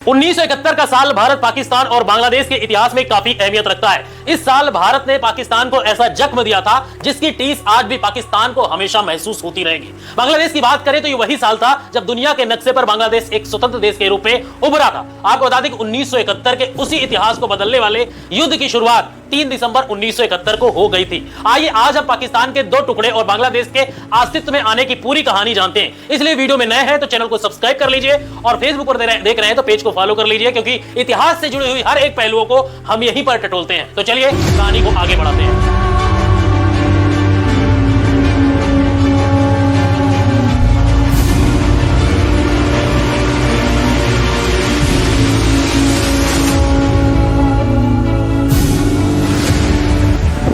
1971 का साल भारत, पाकिस्तान और बांग्लादेश के इतिहास में काफी अहमियत रखता है। इस साल भारत ने पाकिस्तान को ऐसा जख्म दिया था जिसकी टीस आज भी पाकिस्तान को हमेशा महसूस होती रहेगी। बांग्लादेश की बात करें तो ये वही साल था जब दुनिया के नक्शे पर बांग्लादेश एक स्वतंत्र देश के रूप में उभरा था। आपको बता दें कि 1971 के उसी इतिहास को बदलने वाले युद्ध की शुरुआत 3 दिसंबर 1971 को हो गई थी। आइए आज हम पाकिस्तान के 2 टुकड़े और बांग्लादेश के अस्तित्व में आने की पूरी कहानी जानते हैं। इसलिए वीडियो में नए हैं तो चैनल को सब्सक्राइब कर लीजिए और फेसबुक पर देख रहे हैं तो पेज को फॉलो कर लीजिए, क्योंकि इतिहास से जुड़ी हुई हर एक पहलुओं को हम यहीं पर टटोलते हैं। तो चलिए कहानी को आगे बढ़ाते हैं।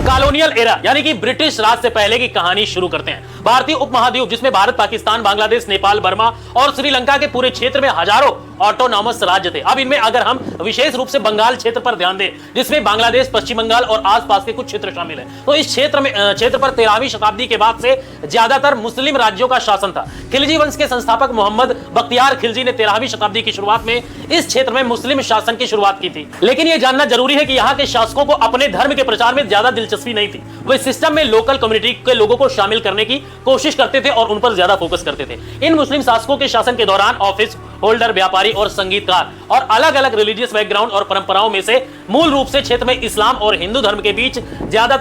कॉलोनियल एरा यानी कि ब्रिटिश राज से पहले की कहानी शुरू करते हैं। भारतीय उपमहाद्वीप जिसमें भारत, पाकिस्तान, बांग्लादेश, नेपाल, बर्मा और श्रीलंका के पूरे क्षेत्र में हजारों ऑटोनॉमस राज्य थे। अब इनमें अगर हम विशेष रूप से बंगाल क्षेत्र पर ध्यान दें, जिसमें बांग्लादेश, पश्चिम बंगाल और आसपास के कुछ क्षेत्र शामिल हैं, तो इस क्षेत्र पर 13वीं शताब्दी के बाद से ज्यादातर मुस्लिम राज्यों का शासन था। खिलजी वंश के संस्थापक मोहम्मद बख्तियार खिलजी ने 13वीं शताब्दी की शुरुआत में इस क्षेत्र में मुस्लिम शासन की शुरुआत की थी। लेकिन यह जानना जरूरी है कि यहाँ के शासकों को अपने धर्म के प्रचार में ज्यादा दिलचस्पी नहीं थी। वे सिस्टम में लोकल कम्युनिटी के लोगों को शामिल करने की कोशिश करते थे और उन पर ज्यादा फोकस करते थे। इन मुस्लिम शासकों के शासन के दौरान ऑफिस होल्डर, व्यापारी और संगीतकार और अलग अलग रिलीजियस बैकग्राउंड और परंपराओं में से मूल रूप से क्षेत्र में इस्लाम और हिंदू धर्म के बीच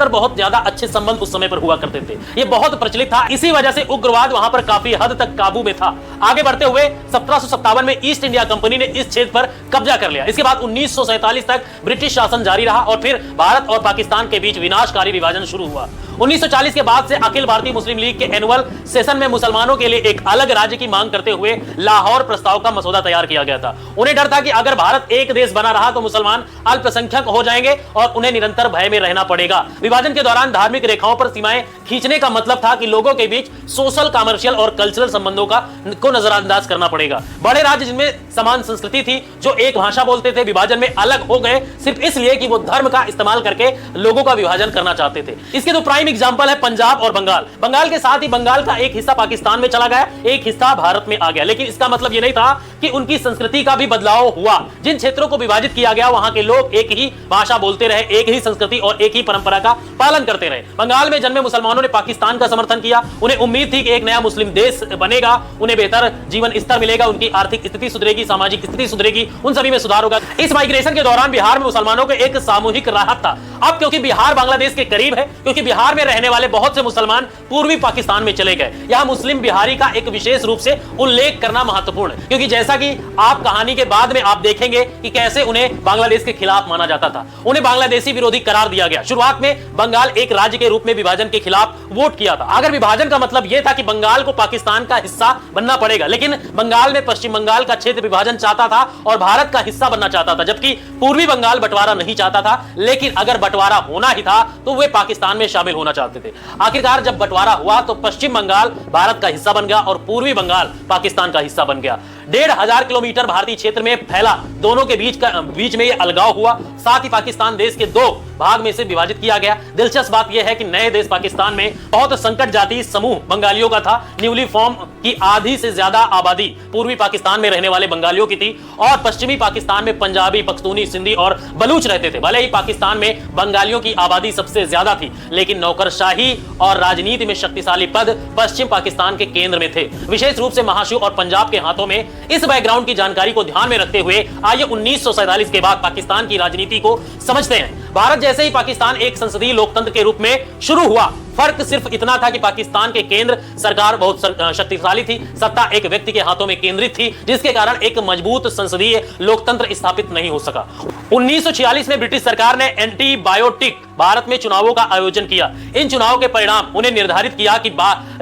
बहुत ज्यादा अच्छे संबंध उस समय पर हुआ करते थे। यह बहुत प्रचलित था। इसी वजह से उग्रवाद वहां पर काफी हद तक काबू में था। आगे बढ़ते हुए 1757 में ईस्ट इंडिया कंपनी ने इस क्षेत्र पर कब्जा कर लिया। इसके बाद 1947 तक ब्रिटिश शासन जारी रहा और फिर भारत और पाकिस्तान के बीच विनाशकारी विभाजन शुरू हुआ। 1940 के बाद से अखिल भारतीय मुस्लिम लीग के एनुअल सेशन में मुसलमानों के लिए एक अलग राज्य की मांग करते हुए लाहौर प्रस्ताव का मसौदा तैयार किया गया था। उन्हें डर था कि अगर भारत एक देश बना रहा तो मुसलमान अल्पसंख्यक हो जाएंगे और उन्हें निरंतर भय में रहना पड़ेगा। विभाजन के दौरान धार्मिक रेखाओं पर सीमाएं खींचने का मतलब था कि लोगों के बीच सोशल, कमर्शियल और कल्चरल संबंधों को नजरअंदाज करना पड़ेगा। बड़े राज्य जिनमें समान संस्कृति थी, जो एक भाषा बोलते थे, विभाजन में अलग हो गए सिर्फ इसलिए कि वो धर्म का इस्तेमाल करके लोगों का विभाजन करना चाहते थे। इसके दो प्राइम एग्जांपल है पंजाब और बंगाल। बंगाल के साथ ही बंगाल का एक हिस्सा पाकिस्तान में चला गया, एक हिस्सा भारत में आ गया। लेकिन इसका मतलब यह नहीं था कि उनकी संस्कृति का भी बदलाव हुआ। जिन क्षेत्रों को विभाजित किया गया वहां के लोग एक ही भाषा बोलते रहे, एक ही संस्कृति और एक ही परंपरा का पालन करते रहे। बंगाल में जन्मे मुसलमानों ने पाकिस्तान का समर्थन किया। उन्हें उम्मीद थी कि एक नया मुस्लिम देश बनेगा, उन्हें बेहतर जीवन स्तर मिलेगा, उनकी आर्थिक स्थिति सुधरेगी, सामाजिक स्थिति सुधरेगी, उन सभी में सुधार होगा। इस माइग्रेशन के दौरान बिहार में मुसलमानों को एक सामूहिक राहत था। अब क्योंकि बिहार बांग्लादेश के करीब है, क्योंकि बिहार में रहने वाले बहुत से मुसलमान पूर्वी पाकिस्तान में चले गए। यहां मुस्लिम बिहारी का एक विशेष रूप से उल्लेख करना महत्वपूर्ण है, क्योंकि जैसा कि आप कहानी के बाद में आप देखेंगे कि कैसे उन्हें बांग्लादेश के खिलाफ माना जाता था। उन्हें बांग्लादेशी विरोधी करार दिया गया। शुरुआत में बंगाल एक राज्य के रूप में विभाजन के खिलाफ वोट किया था। अगर विभाजन का मतलब यह था कि बंगाल को पाकिस्तान का हिस्सा बनना पड़ेगा, लेकिन बंगाल में पश्चिम बंगाल का क्षेत्र विभाजन चाहता था और भारत का हिस्सा बनना चाहता था, जबकि पूर्वी बंगाल बंटवारा नहीं चाहता था। लेकिन अगर बंटवारा होना ही था तो वे पाकिस्तान में शामिल होना चाहते थे। आखिरकार जब बंटवारा हुआ तो पश्चिम बंगाल भारत का हिस्सा बन गया और पूर्वी बंगाल पाकिस्तान का हिस्सा बन गया। 1500 किलोमीटर भारतीय क्षेत्र में फैला दोनों के बीच में यह अलगाव हुआ। साथ ही पाकिस्तान देश के 2 भाग में से विभाजित किया गया। दिलचस्प बात यह है कि नए देश पाकिस्तान में बहुत संकट जाति समूह बंगालियों का था। न्यूली फॉर्म की आधी से ज्यादा आबादी पूर्वी पाकिस्तान में रहने वाले बंगालियों की थी और पश्चिमी पाकिस्तान में पंजाबी, पख्तूनी, सिंधी और बलूच रहते थे। भले ही पाकिस्तान में बंगालियों की आबादी सबसे ज्यादा थी, लेकिन नौकरशाही और राजनीति में शक्तिशाली पद पश्चिम पाकिस्तान के केंद्र में थे, विशेष रूप से महाशू और पंजाब के हाथों में। इस बैकग्राउंड की जानकारी को ध्यान में रखते हुए आइए 1947 के बाद पाकिस्तान की राजनीति को समझते हैं। भारत जैसे ही पाकिस्तान एक संसदीय लोकतंत्र के रूप में शुरू हुआ। फर्क सिर्फ इतना था कि पाकिस्तान के केंद्र सरकार बहुत शक्तिशाली थी, सत्ता एक व्यक्ति के हाथों में केंद्रित थी, जिसके कारण एक मजबूत संसदीय लोकतंत्र स्थापित नहीं हो सका। 1946 में ब्रिटिश सरकार ने एंटीबायोटिक भारत में चुनावों का आयोजन किया। इन चुनावों के परिणाम उन्हें निर्धारित किया कि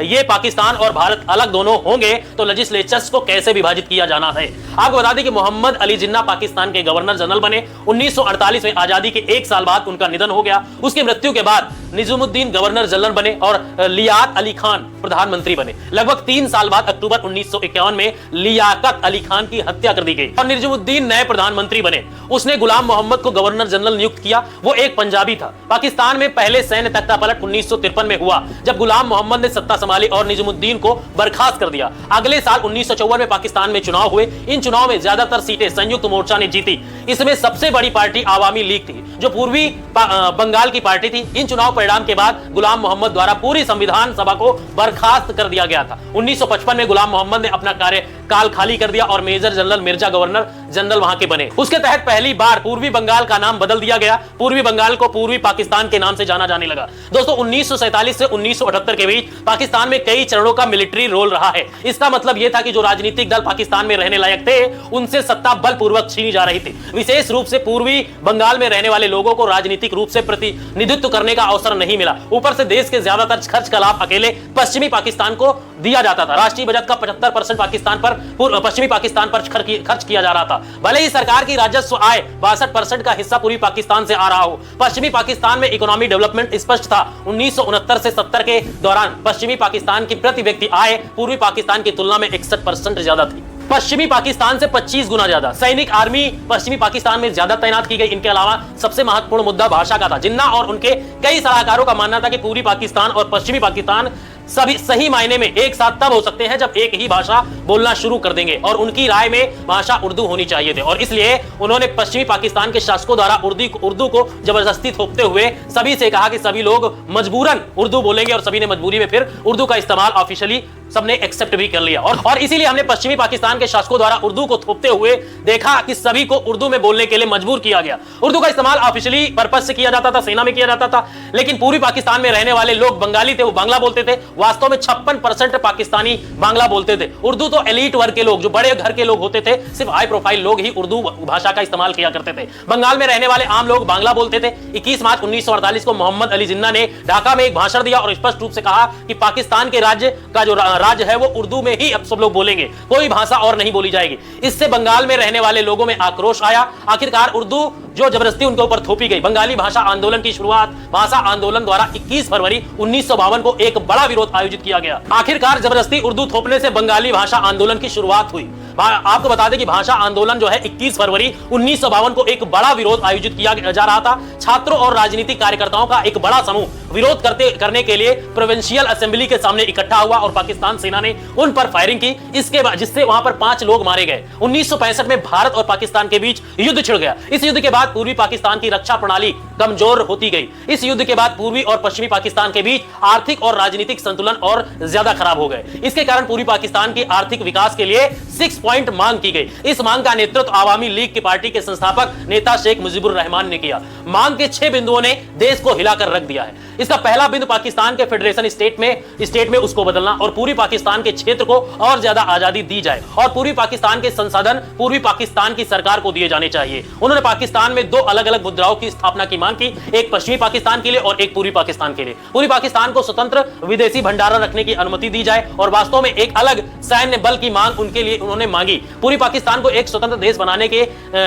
ये पाकिस्तान और भारत अलग दोनों होंगे तो लेजिस्लेचर्स को कैसे विभाजित किया जाना है। आपको बता दें कि मोहम्मद अली जिन्ना पाकिस्तान के गवर्नर जनरल बने। 1948 में आजादी के 1 साल बाद उनका निधन हो गया। उसकी मृत्यु के बाद निजामुद्दीन गवर्नर जनरल बने और लियाकत अली खान प्रधानमंत्री बने। लगभग 3 साल बाद अक्टूबर 1951 में लियाकत अली खान की हत्या कर दी गई और निजामुद्दीन नए प्रधानमंत्री बने। उसने गुलाम मोहम्मद को गवर्नर जनरल नियुक्त किया। वो एक पंजाबी था। पाकिस्तान में पहले सैन्य तख्तापलट 1953 में हुआ, जब गुलाम मोहम्मद ने सत्ता संभाली और निजामुद्दीन को बर्खास्त कर दिया। अगले साल 1954 में पाकिस्तान में चुनाव हुए। इन चुनाव में ज्यादातर सीटें संयुक्त मोर्चा ने जीती। इसमें सबसे बड़ी पार्टी आवामी लीग थी, जो पूर्वी बंगाल की पार्टी थी। इन चुनाव परिणाम के बाद गुलाम मोहम्मद द्वारा पूरी संविधान सभा को बर्खास्त कर दिया गया था। 1955 में गुलाम मोहम्मद ने अपना कार्यकाल खाली कर दिया और major general Mirza governor general वहां के बने। उसके तहत पहली बार पूर्वी बंगाल का नाम बदल दिया गया। पूर्वी बंगाल को पूर्वी पाकिस्तान के नाम से जाना जाने लगा। दोस्तों, 1947 से 1978 के बीच पाकिस्तान में कई चरणों का मिलिट्री रोल रहा है। इसका मतलब यह था कि जो राजनीतिक दल पाकिस्तान में रहने लायक थे, उनसे सत्ता बलपूर्वक छीनी जा रही थी। विशेष रूप से पूर्वी बंगाल में रहने वाले लोगों को राजनीतिक रूप से प्रतिनिधित्व करने का अवसर नहीं मिला। ऊपर से देश के ज्यादातर खर्च का लाभ अकेले पश्चिमी पाकिस्तान को दिया जाता था। राष्ट्रीय बजट का 75% पश्चिमी पाकिस्तान पर खर्च किया जा रहा था। भले ही सरकार की राजस्व आय 62% का हिस्सा पूर्वी पाकिस्तान से आ रहा हो, पश्चिमी पाकिस्तान में इकोनॉमी डेवलपमेंट स्पष्ट था। 1969 से 70 के दौरान पश्चिमी पाकिस्तान की प्रति व्यक्ति आय पूर्वी पाकिस्तान की तुलना में 61% ज्यादा थी। पश्चिमी पाकिस्तान से 25 गुना ज्यादा सैनिक आर्मी पश्चिमी पाकिस्तान में ज्यादा तैनात की गई। इनके अलावा सबसे महत्वपूर्ण मुद्दा भाषा का था। जिन्ना और उनके कई सलाहकारों का मानना था कि पूर्वी पाकिस्तान और पश्चिमी पाकिस्तान सभी सही मायने में एक साथ तब हो सकते हैं जब एक ही भाषा बोलना शुरू कर देंगे, और उनकी राय में भाषा उर्दू होनी चाहिए थे। और इसलिए उन्होंने पश्चिमी पाकिस्तान के शासकों द्वारा उर्दू को जबरदस्ती थोपते हुए सभी से कहा कि सभी लोग मजबूरन उर्दू बोलेंगे, और सभी ने मजबूरी में फिर उर्दू का इस्तेमाल ऑफिशियली सबने एक्सेप्ट भी कर लिया। और इसीलिए हमने पश्चिमी पाकिस्तान के शासकों द्वारा उर्दू को थोपते हुए देखा कि सभी को उर्दू में बोलने के लिए मजबूर किया गया। उर्दू का इस्तेमाल ऑफिशियली पर्पस से किया जाता था, सेना में किया जाता था, लेकिन पूर्वी पाकिस्तान में रहने वाले लोग बंगाली थे, वो बांग्ला बोलते थे। वास्तव में 56% पाकिस्तानी बांग्ला बोलते थे। उर्दू तो एलीट वर्ग के लोग, जो बड़े घर के लोग होते थे, सिर्फ हाई प्रोफाइल लोग ही उर्दू भाषा का इस्तेमाल किया करते थे। बंगाल में रहने वाले आम लोग बांग्ला बोलते थे। 21 मार्च 1948 को मोहम्मद अली जिन्ना ने ढाका में एक भाषण दिया और स्पष्ट रूप से कहा कि पाकिस्तान के राज्य का जो राज्य है वो उर्दू में ही अब सब लोग बोलेंगे, कोई भाषा और नहीं बोली जाएगी। इससे बंगाल में रहने वाले लोगों में आक्रोश आया। आखिरकार उर्दू जो जबरदस्ती उनके ऊपर थोपी गई। बंगाली भाषा आंदोलन की शुरुआत भाषा आंदोलन द्वारा 21 फरवरी 1952 को एक बड़ा विरोध आयोजित किया गया। आखिरकार जबरदस्ती उर्दू थोपने से बंगाली भाषा आंदोलन की शुरुआत हुई। आपको बता दें कि भाषा आंदोलन जो है 21 फरवरी 1952 को एक बड़ा विरोध आयोजित किया जा रहा था। छात्रों और राजनीतिक कार्यकर्ताओं का एक बड़ा समूह विरोध करने के लिए प्रोविंशियल असेंबली के सामने इकट्ठा हुआ और पाकिस्तान सेना ने उन पर फायरिंग की, जिससे वहां पर 5 लोग मारे गए। 1965 में भारत और पाकिस्तान के बीच युद्ध छिड़ गया। इस युद्ध के बाद पूर्वी पाकिस्तान की रक्षा प्रणाली कमजोर होती गई। इस युद्ध के बाद पूर्वी और पश्चिमी पाकिस्तान के बीच आर्थिक और राजनीतिक संतुलन और ज्यादा खराब हो गए। इसके कारण पूर्वी पाकिस्तान की आर्थिक विकास के लिए 6 पॉइंट मांग की गई। इस मांग का नेतृत्व आवामी लीग की पार्टी के संस्थापक नेता शेख मुजीबुर रहमान ने किया। मांग के 6 बिंदुओं ने देश को हिलाकर रख दिया है। इसका पहला बिंदु पाकिस्तान के फेडरेशन स्टेट में उसको बदलना और पूर्वी पाकिस्तान के क्षेत्र को और ज्यादा आजादी दी जाए, और पूर्वी पाकिस्तान के संसाधन पूर्वी पाकिस्तान की सरकार को दिए जाने चाहिए। उन्होंने पाकिस्तान में 2 अलग-अलग मुद्राओं की स्थापना की मांग की, एक पश्चिमी पाकिस्तान के लिए और एक पूर्वी पाकिस्तान के लिए। पूर्वी पाकिस्तान को स्वतंत्र विदेशी भंडारण रखने की अनुमति दी जाए, और वास्तव में एक अलग सैन्य बल की मांग उनके लिए उन्होंने मांगी। पूर्वी पाकिस्तान को एक स्वतंत्र देश बनाने के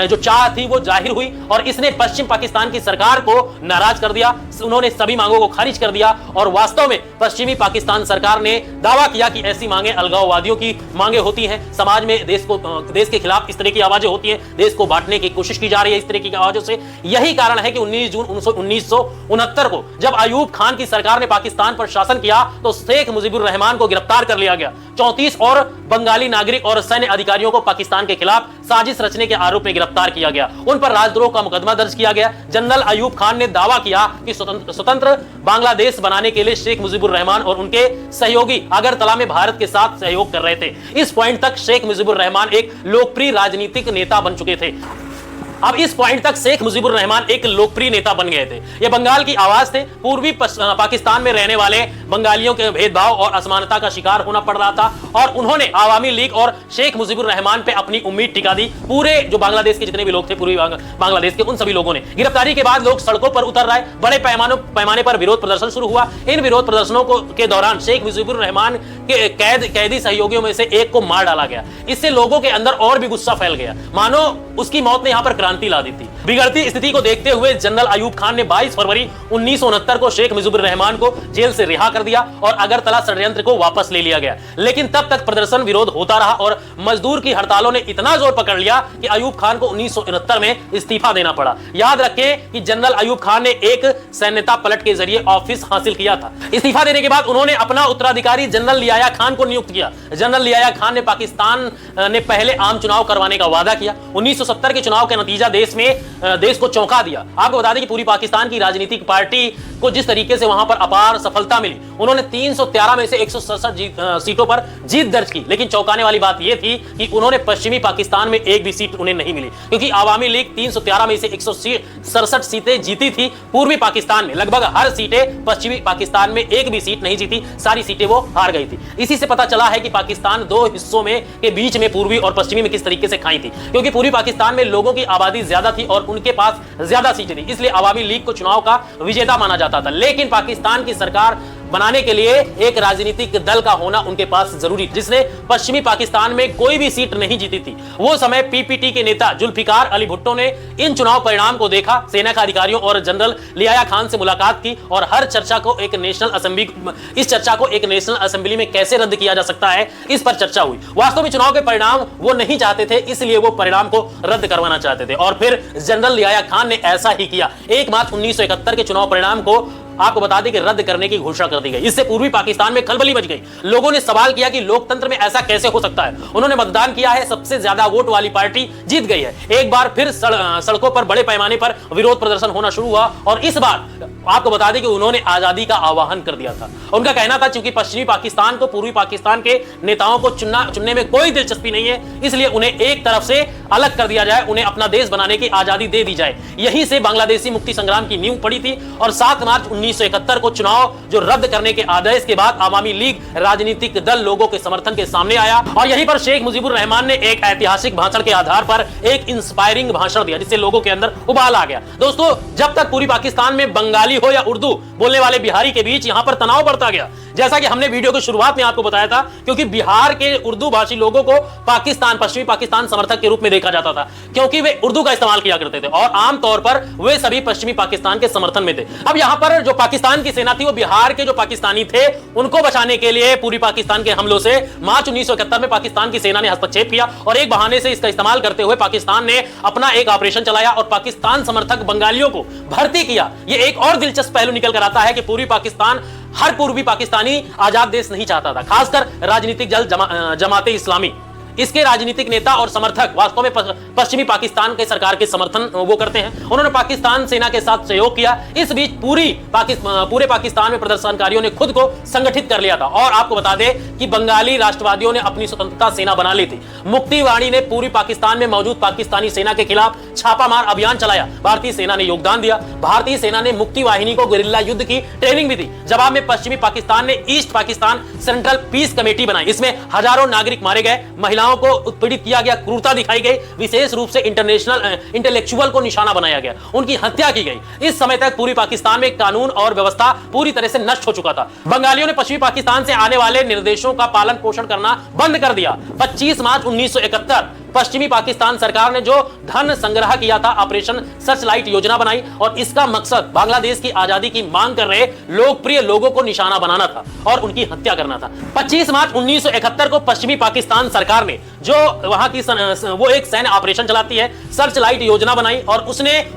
जो चाह थी वो जाहिर हुई, और इसने पश्चिम पाकिस्तान की सरकार को नाराज कर दिया। उन्होंने सभी मांगों को खारिज कर दिया, और वास्तव में पश्चिमी पाकिस्तान सरकार ने दावा किया कि ऐसी मांगे अलगाववादियों की मांगे होती हैं। समाज में देश के खिलाफ इस तरह की आवाजें होती हैं, देश को बांटने की कोशिश की जा रही है इस तरह की आवाजों से। यही कारण है कि 19 जून 1969 को जब अयूब खान की सरकार ने पाकिस्तान पर शासन किया तो शेख मुजीबुर रहमान को गिरफ्तार कर लिया गया। 34 और बंगाली नागरिक और सैन्य अधिकारियों को पाकिस्तान के खिलाफ साजिश रचने के आरोप में गिरफ्तार किया गया। उन पर राजद्रोह का मुकदमा दर्ज किया गया। जनरल अयूब खान ने दावा किया कि स्वतंत्र बांग्लादेश बनाने के लिए शेख मुजीबुर रहमान और उनके सहयोगी अगरतला में भारत के साथ सहयोग कर रहे थे। इस पॉइंट तक शेख मुजीबुर रहमान एक लोकप्रिय राजनीतिक नेता बन चुके थे। अब इस पॉइंट तक शेख मुजीबुर रहमान एक लोकप्रिय नेता बन गए थे। ये बंगाल की आवाज थे। पूर्वी पाकिस्तान में रहने वाले बंगालियों के भेदभाव और असमानता का शिकार होना पड़ रहा था, और उन्होंने आवामी लीग और शेख मुजीबुर रहमान पे अपनी उम्मीद टिका दी। पूरे जो बांग्लादेश के जितने भी लोग थे, पूर्वी बांग्लादेश के, उन सभी लोगों ने। गिरफ्तारी के बाद लोग सड़कों पर उतर रहे, बड़े पैमाने पर विरोध प्रदर्शन शुरू हुआ। इन विरोध प्रदर्शनों के दौरान शेख मुजीबुर रहमान के कैदी सहयोगियों में से एक को मार डाला गया। इससे लोगों के अंदर और भी गुस्सा फैल गया, मानो उसकी मौत ने यहां पर क्रांति ला दी थी। बिगड़ती स्थिति को देखते हुए जनरल अयूब खान ने 22 फरवरी 1969 को शेख मुजीबुर रहमान को जेल से रिहा कर दिया और अगरतला षड्यंत्र को वापस ले लिया गया। लेकिन तब तक प्रदर्शन विरोध होता रहा और मजदूर की हड़तालों ने इतना जोर पकड़ लिया कि अयूब खान को 1969 में इस्तीफा देना पड़ा। याद रखें कि जनरल अयूब खान ने एक सैन्यता पलट के जरिए ऑफिस हासिल किया था। इस्तीफा देने के बाद उन्होंने अपना उत्तराधिकारी जनरल लियाया खान को नियुक्त किया। जनरल लियाया खान ने पाकिस्तान ने पहले आम चुनाव करवाने का वादा किया। 1970 के चुनाव का नतीजा देश को चौंका दिया। आपको बता दें कि पूरी पाकिस्तान की राजनीतिक पार्टी को जिस तरीके से वहां पर अपार सफलता मिली, उन्होंने 313 में से 167 सीटों पर जीत दर्ज की। लेकिन चौंकाने वाली बात यह थी कि उन्होंने पश्चिमी पाकिस्तान में एक भी सीट उन्हें नहीं मिली, क्योंकि आवामी लीग 313 में से 167 सीटें जीती थी पूर्वी पाकिस्तान में। लगभग हर सीटें पश्चिमी पाकिस्तान में एक भी सीट नहीं जीती, सारी सीटें वो हार गई थी। इसी से पता चला है कि पाकिस्तान दो हिस्सों में के बीच में पूर्वी और पश्चिमी में किस तरीके से खाई थी, क्योंकि पूर्वी पाकिस्तान में लोगों की आबादी ज्यादा थी और उनके पास ज्यादा सीटें थी, इसलिए आवामी लीग को चुनाव का विजेता माना जाता था। लेकिन पाकिस्तान की सरकार बनाने के लिए एक राजनीतिक दल का होना उनके पास जरूरी, जिसने पश्चिमी पाकिस्तान में कोई भी सीट नहीं जीती थी। वो समय पीपीटी के नेता जुल्फिकार अली भुट्टो ने इन चुनाव परिणाम को देखा, सेना के अधिकारियों और जनरल लियाया खान से मुलाकात की और इस चर्चा को एक नेशनल असेंबली में कैसे रद्द किया जा सकता है, इस पर चर्चा हुई। वास्तव में चुनाव के परिणाम वो नहीं चाहते थे, इसलिए वो परिणाम को रद्द करवाना चाहते थे और फिर जनरल लियाया खान ने ऐसा ही किया। 1 मार्च 1971 के चुनाव परिणाम को आपको बता दें कि रद्द करने की घोषणा कर दी गई। इससे पूर्वी पाकिस्तान में खलबली मच गई। लोगों ने सवाल किया कि लोकतंत्र में ऐसा कैसे हो सकता है। उन्होंने मतदान किया है, सबसे ज्यादा वोट वाली पार्टी जीत गई है। एक बार फिर सड़कों पर बड़े पैमाने पर विरोध प्रदर्शन होना शुरू हुआ और इस बार आपको बता दें कि उन्होंने आजादी का आह्वान कर दिया था। उनका कहना था क्योंकि पश्चिमी पाकिस्तान को पूर्वी पाकिस्तान के नेताओं को चुनने में कोई दिलचस्पी नहीं है, इसलिए उन्हें एक तरफ से अलग कर दिया जाए, उन्हें अपना देश बनाने की आजादी दे दी जाए। यहीं से बांग्लादेशी मुक्ति संग्राम की नींव पड़ी थी और 7 मार्च 1971 को चुनाव जो रद्द करने के आदेश के बाद आवामी लीग राजनीतिक दल लोगों के समर्थन के सामने आया और यहीं पर शेख मुजीबुर रहमान ने एक ऐतिहासिक भाषण के आधार पर एक इंस्पायरिंग भाषण दिया, जिससे लोगों के अंदर उबाल आ गया। दोस्तों, जब तक पूरी पाकिस्तान में बंगाली हो या उर्दू बोलने वाले बिहारी के बीच यहां पर तनाव बढ़ता गया, जैसा कि हमने वीडियो की शुरुआत में आपको बताया था, क्योंकि बिहार के उर्दू भाषी लोगों को पश्चिमी पाकिस्तान समर्थक के रूप में देखा जाता था, क्योंकि वे उर्दू का इस्तेमाल किया करते थे और आमतौर पर वे सभी पश्चिमी पाकिस्तान के समर्थन में थे। अब यहां पर जो पाकिस्तान की सेना थी वो बिहार के जो पाकिस्तानी थे उनको बचाने के लिए पूर्वी पाकिस्तान के हमलों से मार्च 1971 में पाकिस्तान की सेना ने हस्तक्षेप किया और एक बहाने से इसका इस्तेमाल करते हुए पाकिस्तान ने अपना एक ऑपरेशन चलाया और पाकिस्तान समर्थक बंगालियों को भर्ती किया। यह एक और दिलचस्प पहलू निकल कर आता है कि पूर्वी पाकिस्तान, हर पूर्वी पाकिस्तानी आजाद देश नहीं चाहता था, खासकर राजनीतिक दल जमाते इस्लामी, इसके राजनीतिक नेता और समर्थक वास्तव में पश्चिमी पाकिस्तान के सरकार के समर्थन वो करते हैं। उन्होंने पाकिस्तान सेना के साथ सहयोग किया। इस बीच पूरे पाकिस्तान में प्रदर्शनकारियों ने खुद को संगठित कर लिया था और आपको बता दें कि बंगाली राष्ट्रवादियों ने अपनी स्वतंत्रता सेना बना ली थी। मुक्ति वाणी ने पूरी पाकिस्तान में मौजूद पाकिस्तानी सेना के खिलाफ छापामार अभियान चलाया। भारतीय सेना ने योगदान दिया। भारतीय सेना ने मुक्ति वाहिनी को गुरिल्ला युद्ध की ट्रेनिंग भी दी। जवाब में पश्चिमी पाकिस्तान ने east Pakistan central peace committee बनाई। इसमें हजारों नागरिक मारे गए, महिलाओं को उत्पीड़ित किया गया, क्रूरता दिखाई गई, विशेष रूप से इंटेलेक्चुअल को निशाना बनाया गया, उनकी हत्या की गई। इस समय तक पूरी पाकिस्तान में कानून और व्यवस्था पूरी तरह से नष्ट हो चुका था। बंगालियों ने पश्चिमी पाकिस्तान से आने वाले निर्देशों का पालन पोषण करना बंद कर दिया। 25 मार्च 1971 पश्चिमी पाकिस्तान सरकार ने जो धन संग्रह किया था, ऑपरेशन सर्चलाइट योजना बनाई और इसका मकसद बांग्लादेश की आजादी की मांग कर रहे लोकप्रिय लोगों को निशाना बनाना था और उनकी हत्या करना था। 25 मार्च 1971 को पश्चिमी पाकिस्तान सरकार ने जो वहां की वो एक सैन्य ऑपरेशन चलाती है, सर्चलाइट योजना बनाई और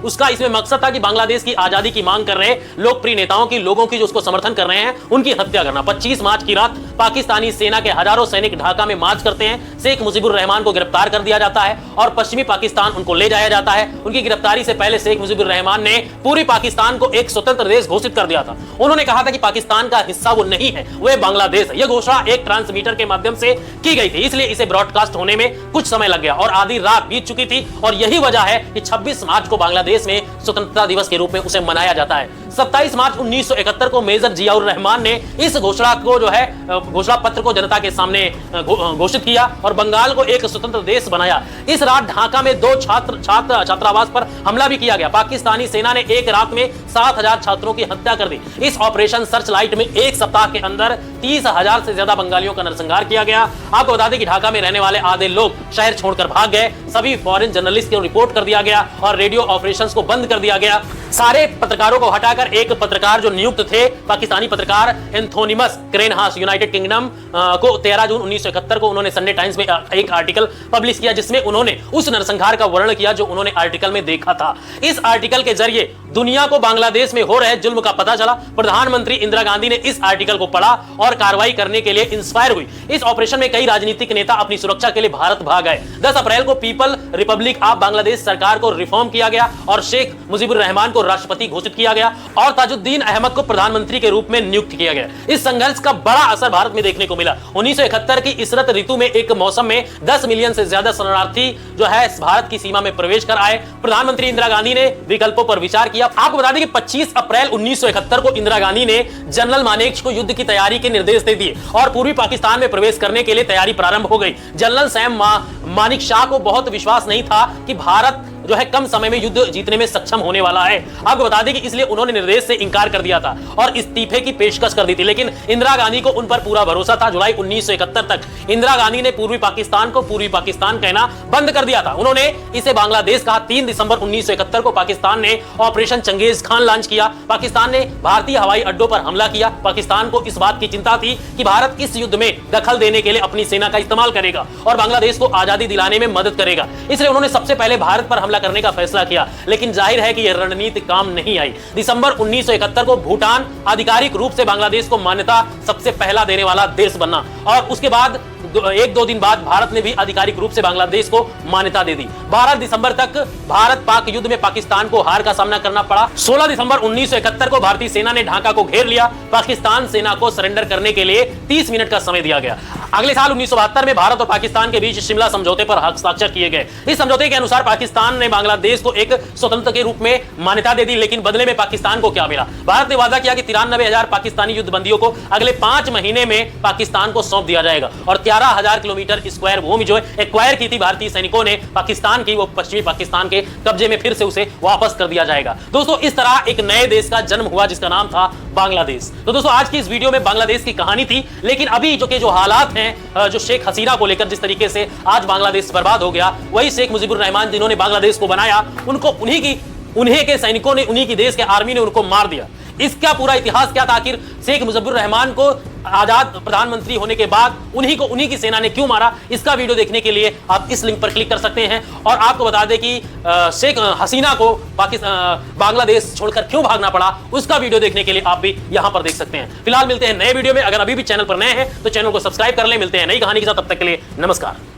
उसका इसमें मकसद था कि बांग्लादेश की आजादी की मांग कर रहे लोकप्रिय नेताओं की, लोगों की जो उसको समर्थन कर रहे हैं, उनकी हत्या करना। 25 मार्च की रात पाकिस्तानी सेना के हजारों सैनिक ढाका में मार्च करते हैं। शेख मुजीबुर रहमान को गिरफ्तार कर दिया जाता है और पश्चिमी पाकिस्तान उनको ले जाया जाता है। उनकी गिरफ्तारी से पहले शेख मुजीबुर रहमान ने पूरी पाकिस्तान को एक स्वतंत्र देश घोषित कर दिया था। उन्होंने कहा था कि पाकिस्तान का हिस्सा वो नहीं है, वो बांग्लादेश है। यह घोषणा एक ट्रांसमीटर के माध्यम से की गई थी, इसलिए इसे ब्रॉडकास्ट होने में कुछ समय लग गया और आधी रात बीत चुकी थी और यही वजह है कि 26 मार्च को बांग्लादेश में स्वतंत्रता दिवस के रूप में उसे मनाया जाता है। 27 मार्च 1971 को मेजर जियाउर रहमान ने इस घोषणा को जो है घोषणा पत्र को जनता के सामने घोषित किया और बंगाल को एक स्वतंत्र देश बनाया। इस रात ढाका में 2 छात्रावास पर हमला भी किया गया। पाकिस्तानी सेना ने एक रात में 7,000 छात्रों की हत्या कर दी। इस ऑपरेशन सर्च लाइट में एक सप्ताह के अंदर 30,000 से ज्यादा बंगालियों का नरसंहार किया गया। आपको बता दें कि ढाका में रहने वाले आधे लोग शहर छोड़कर भाग गए। सभी फॉरेन जर्नलिस्ट को रिपोर्ट कर दिया गया और रेडियो ऑपरेशंस को बंद कर दिया गया। सारे पत्रकारों को हटाकर एक पत्रकार जो नियुक्त थे, पाकिस्तानी पत्रकार एंथोनिमस क्रेनहास, यूनाइटेड किंगडम को 13 जून 1971 को उन्होंने संडे टाइम्स में एक आर्टिकल पब्लिश किया जिसमें उन्होंने उस नरसंहार का वर्णन किया जो उन्होंने आर्टिकल में देखा था। इस आर्टिकल के जरिए दुनिया को बांग्लादेश में हो रहे जुल्म का पता चला। प्रधानमंत्री इंदिरा गांधी ने इस आर्टिकल को पढ़ा और कार्रवाई करने के लिए इंस्पायर हुई। इस ऑपरेशन में कई राजनीतिक नेता अपनी सुरक्षा के लिए भारत भाग गए। 10 अप्रैल को पीपल रिपब्लिक ऑफ बांग्लादेश सरकार को रिफॉर्म किया गया और शेख मुजीबुर रहमान को राष्ट्रपति घोषित किया गया और ताजुद्दीन अहमद को प्रधानमंत्री के रूप में नियुक्त किया गया। इस संघर्ष का बड़ा असर भारत में देखने को मिला। 1971 की इसरत ऋतु में एक मौसम में 10 मिलियन से ज्यादा शरणार्थी जो है भारत की सीमा में प्रवेश कर आए। प्रधानमंत्री इंदिरा गांधी ने विकल्पों पर विचार किया। आपको बता दें कि 25 अप्रैल 1971 को इंदिरा गांधी ने जनरल मानेक्श को युद्ध की तैयारी के निर्देश दे दिए और पूर्वी पाकिस्तान में प्रवेश करने के लिए तैयारी प्रारंभ हो गई। जनरल सैम मानेकशॉ को बहुत विश्वास नहीं था कि भारत जो है कम समय में युद्ध जीतने में सक्षम होने वाला है। आपको बता दें कि इसलिए उन्होंने निर्देश से इंकार कर दिया था और इस्तीफे की पेशकश कर दी थी, लेकिन इंदिरा गांधी को उन पर पूरा भरोसा था। जुलाई 1971 तक इंदिरा गांधी ने पूर्वी पाकिस्तान को पूर्वी पाकिस्तान कहना बंद कर दिया था। उन्होंने इसे बांग्लादेश कहा। 3 दिसंबर 1971 को पाकिस्तान ने ऑपरेशन चंगेज खान लॉन्च किया। पाकिस्तान ने भारतीय हवाई अड्डों पर हमला किया। पाकिस्तान को इस बात की चिंता थी कि भारत इस युद्ध में दखल देने के लिए अपनी सेना का इस्तेमाल करेगा और बांग्लादेश को आजादी दिलाने में मदद करेगा, इसलिए उन्होंने सबसे पहले भारत पर हमला करने का फैसला किया। लेकिन जाहिर है कि यह रणनीति काम नहीं आई। दिसंबर 1971 को भूटान आधिकारिक रूप से बांग्लादेश को मान्यता सबसे पहला देने वाला देश बना और उसके बाद 1-2 दिन बाद भारत ने भी आधिकारिक रूप से बांग्लादेश को मान्यता दे दी। 12 दिसंबर तक भारत पाक युद्ध में पाकिस्तान को हार का सामना करना पड़ा। 16 दिसंबर 1971 को भारतीय सेना ने ढाका को घेर लिया। पाकिस्तान सेना को सरेंडर करने के लिए 30 मिनट का समय दिया गया। अगले साल 1972 में भारत और पाकिस्तान के बीच शिमला समझौते पर हस्ताक्षर किए गए। इस समझौते के अनुसार पाकिस्तान ने बांग्लादेश को एक स्वतंत्र के रूप में मान्यता दे दी, लेकिन बदले में पाकिस्तान को क्या मिला? भारत ने वादा किया कि 93,000 पाकिस्तानी युद्धबंदियों को अगले 5 महीने में पाकिस्तान को सौंप दिया जाएगा और 13,000 किलोमीटर स्क्वायर भूमि जो एक्वायर की थी भारतीय सैनिकों ने पाकिस्तान की, वो पश्चिमी पाकिस्तान के कब्जे में फिर से उसे वापस कर दिया जाएगा। दोस्तों, इस तरह एक नए देश का जन्म हुआ जिसका नाम था बांग्लादेश। तो दोस्तों, आज की इस वीडियो में बांग्लादेश की कहानी थी, लेकिन अभी जो हालात हैं, जो शेख हसीना को लेकर जिस तरीके से आज बांग्लादेश बर्बाद हो गया, वही शेख मुजीबुर रहमान जिन्होंने बांग्लादेश को बनाया, उनको उन्हीं के सैनिकों ने, उन्हीं की देश के आर्मी ने उनको मार दिया। इसका पूरा इतिहास क्या था? आखिर शेख मुजीबुर रहमान को आजाद प्रधानमंत्री होने के बाद उन्हीं की सेना ने क्यों मारा? इसका वीडियो देखने के लिए आप इस लिंक पर क्लिक कर सकते हैं। और आपको बता दें कि शेख हसीना को बांग्लादेश छोड़कर क्यों भागना पड़ा, उसका वीडियो देखने के लिए आप भी यहां पर देख सकते हैं। फिलहाल मिलते हैं नए वीडियो में। अगर अभी भी चैनल पर नए हैं तो चैनल को सब्सक्राइब कर लें। मिलते हैं नई कहानी के साथ, तब तक के लिए नमस्कार।